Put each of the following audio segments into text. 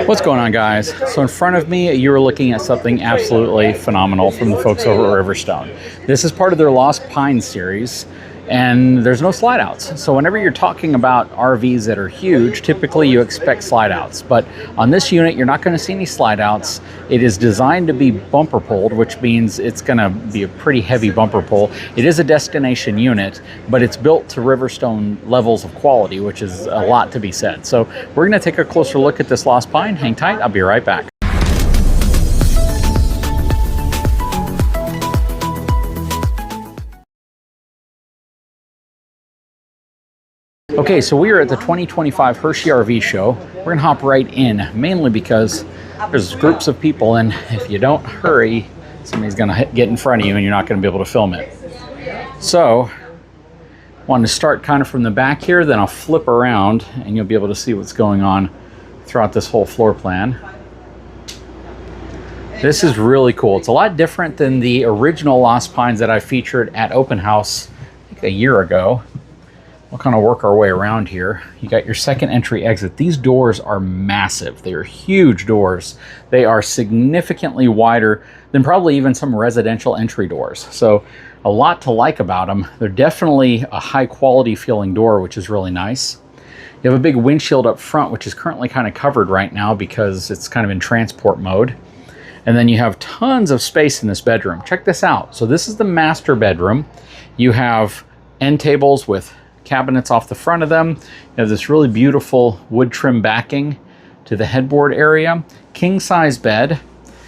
What's going on, guys? So in front of me, you're looking at something absolutely phenomenal from the folks over at Riverstone. This is part of their Lost Pines series, and there's no slide outs. So whenever you're talking about RVs that are huge, typically you expect slide outs. But on this unit, you're not going to see any slide outs. It is designed to be bumper pulled, which means it's going to be a pretty heavy bumper pull. It is a destination unit, but it's built to Riverstone levels of quality, which is a lot to be said. So we're going to take a closer look at this Lost Pine. Hang tight, I'll be right back. Okay, so we are at the 2025 Hershey RV show. We're gonna hop right in, mainly because there's groups of people, and if you don't hurry, somebody's gonna get in front of you and you're not gonna be able to film it. So, wanted to start kind of from the back here, then I'll flip around and you'll be able to see what's going on throughout this whole floor plan. This is really cool. It's a lot different than the original Lost Pines that I featured at Open House, I think a year ago. We'll kind of work our way around here. You got your second entry exit. These doors are massive. They are huge doors. They are significantly wider than probably even some residential entry doors. So a lot to like about them. They're definitely a high quality feeling door, which is really nice. You have a big windshield up front, which is currently kind of covered right now because it's kind of in transport mode. And then you have tons of space in this bedroom. Check this out. So this is the master bedroom. You have end tables with cabinets off the front of them. You have this really beautiful wood trim backing to the headboard area, king size bed,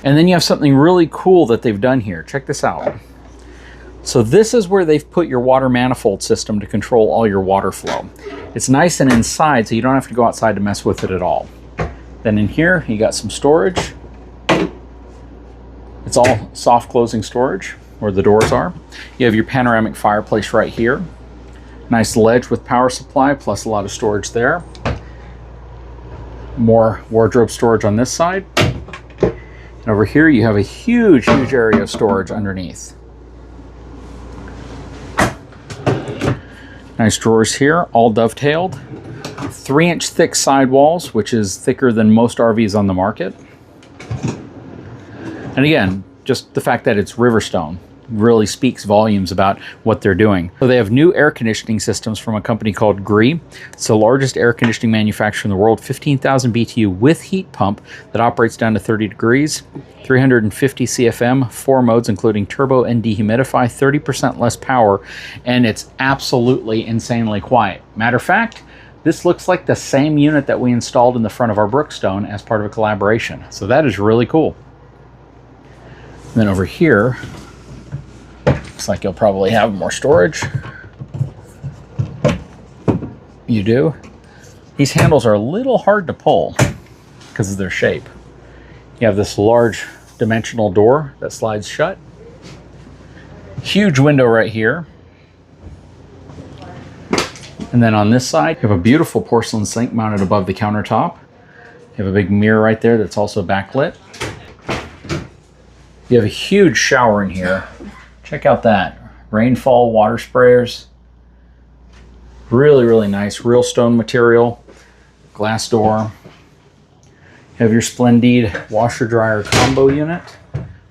and then you have something really cool that they've done here. Check this out. So this is where they've put your water manifold system to control all your water flow. It's nice and inside, so you don't have to go outside to mess with it at all. Then in here, you got some storage. It's all soft closing storage where the doors are. You have your panoramic fireplace right here. Nice ledge with power supply, plus a lot of storage there. More wardrobe storage on this side. And over here you have a huge, huge area of storage underneath. Nice drawers here, all dovetailed. 3-inch thick sidewalls, which is thicker than most RVs on the market. And again, just the fact that it's Riverstone really speaks volumes about what they're doing. So they have new air conditioning systems from a company called Gree. It's the largest air conditioning manufacturer in the world, 15,000 BTU with heat pump that operates down to 30 degrees, 350 CFM, 4 modes including turbo and dehumidify, 30% less power, and it's absolutely insanely quiet. Matter of fact, this looks like the same unit that we installed in the front of our Brookstone as part of a collaboration. So that is really cool. And then over here, looks like you'll probably have more storage. You do. These handles are a little hard to pull because of their shape. You have this large dimensional door that slides shut. Huge window right here. And then on this side, you have a beautiful porcelain sink mounted above the countertop. You have a big mirror right there that's also backlit. You have a huge shower in here. Check out that. Rainfall water sprayers. Really, really nice. Real stone material. Glass door. You have your Splendid washer dryer combo unit.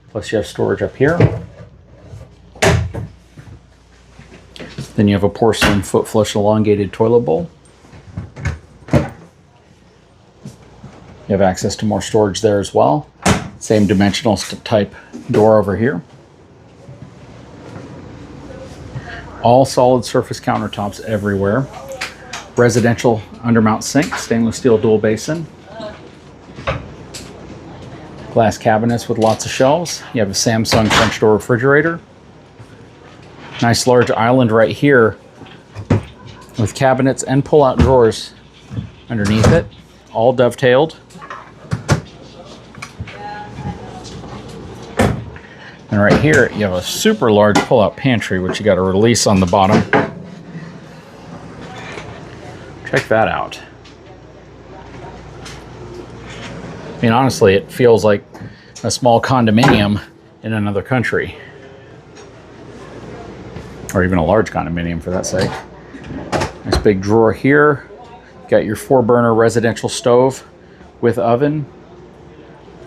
Plus you have storage up here. Then you have a porcelain foot flush elongated toilet bowl. You have access to more storage there as well. Same dimensional type door over here. All solid surface countertops everywhere. Residential undermount sink, stainless steel dual basin. Glass cabinets with lots of shelves. You have a Samsung French door refrigerator. Nice large island right here with cabinets and pull-out drawers underneath it, all dovetailed. And right here, you have a super large pull-out pantry, which you got a release on the bottom. Check that out. I mean, honestly, it feels like a small condominium in another country. Or even a large condominium, for that sake. Nice big drawer here. You got your 4-burner residential stove with oven.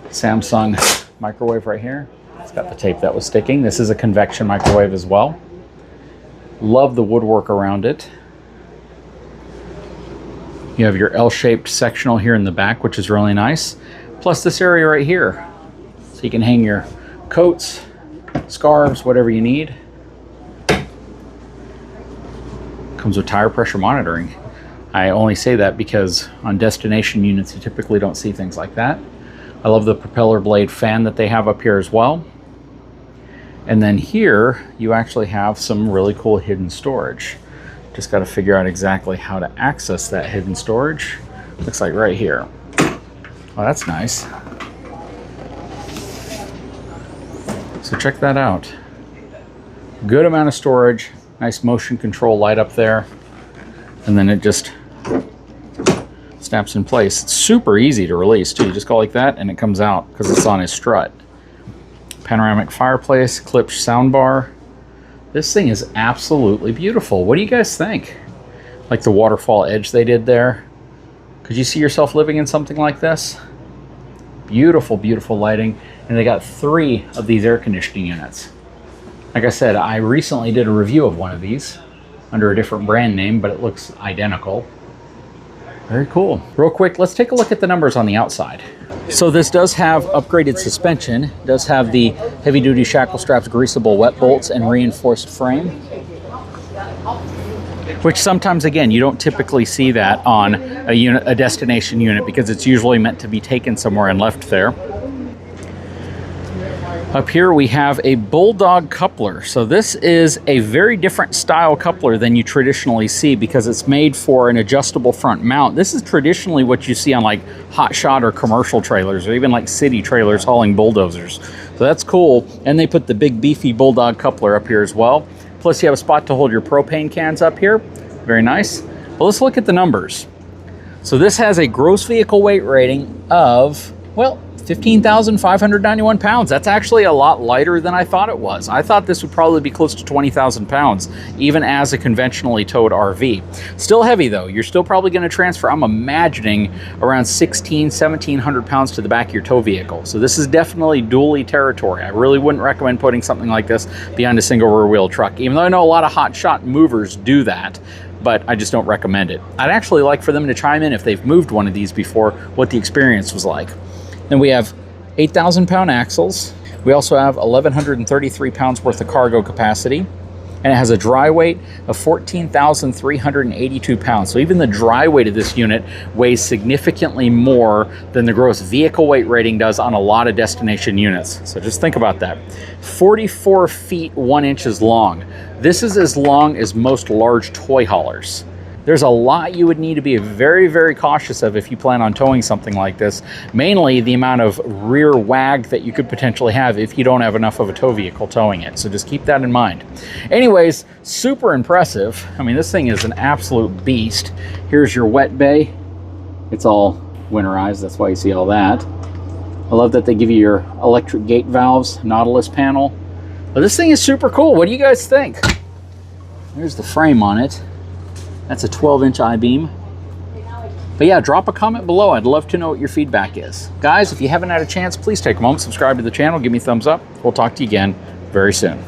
Samsung microwave right here. It's got the tape that was sticking. This is a convection microwave as well. Love the woodwork around it. You have your L-shaped sectional here in the back, which is really nice. Plus this area right here. So you can hang your coats, scarves, whatever you need. Comes with tire pressure monitoring. I only say that because on destination units you typically don't see things like that. I love the propeller blade fan that they have up here as well. And then here you actually have some really cool hidden storage. Just got to figure out exactly how to access that hidden storage. Looks like right here. Oh, that's nice. So check that out. Good amount of storage. Nice motion control light up there. And then it just snaps in place. It's super easy to release too. You just go like that and it comes out because it's on his strut. Panoramic fireplace, Klipsch soundbar. This thing is absolutely beautiful. What do you guys think? Like the waterfall edge they did there. Could you see yourself living in something like this? Beautiful, beautiful lighting. And they got 3 of these air conditioning units. Like I said, I recently did a review of one of these under a different brand name, but it looks identical. Very cool. Real quick, let's take a look at the numbers on the outside. So this does have upgraded suspension, it does have the heavy-duty shackle straps, greasable wet bolts, and reinforced frame. Which sometimes, again, you don't typically see that on a destination unit because it's usually meant to be taken somewhere and left there. Up here we have a Bulldog coupler. So this is a very different style coupler than you traditionally see because it's made for an adjustable front mount. This is traditionally what you see on like hot shot or commercial trailers or even like city trailers hauling bulldozers. So that's cool. And they put the big beefy Bulldog coupler up here as well. Plus you have a spot to hold your propane cans up here. Very nice. Well, let's look at the numbers. So this has a gross vehicle weight rating of, well, 15,591 pounds. That's actually a lot lighter than I thought it was. I thought this would probably be close to 20,000 pounds, even as a conventionally towed RV. Still heavy though. You're still probably going to transfer, I'm imagining, around 1,700 pounds to the back of your tow vehicle. So this is definitely dually territory. I really wouldn't recommend putting something like this behind a single rear wheel truck, even though I know a lot of hot shot movers do that. But I just don't recommend it. I'd actually like for them to chime in if they've moved one of these before, what the experience was like. Then we have 8,000 pound axles. We also have 1,133 pounds worth of cargo capacity. And it has a dry weight of 14,382 pounds. So even the dry weight of this unit weighs significantly more than the gross vehicle weight rating does on a lot of destination units. So just think about that. 44 feet 1 inches long. This is as long as most large toy haulers. There's a lot you would need to be very, very cautious of if you plan on towing something like this. Mainly the amount of rear wag that you could potentially have if you don't have enough of a tow vehicle towing it. So just keep that in mind. Anyways, super impressive. I mean, this thing is an absolute beast. Here's your wet bay. It's all winterized, that's why you see all that. I love that they give you your electric gate valves, Nautilus panel. But this thing is super cool. What do you guys think? There's the frame on it. That's a 12-inch I-beam. But yeah, drop a comment below. I'd love to know what your feedback is. Guys, if you haven't had a chance, please take a moment, subscribe to the channel, give me a thumbs up. We'll talk to you again very soon.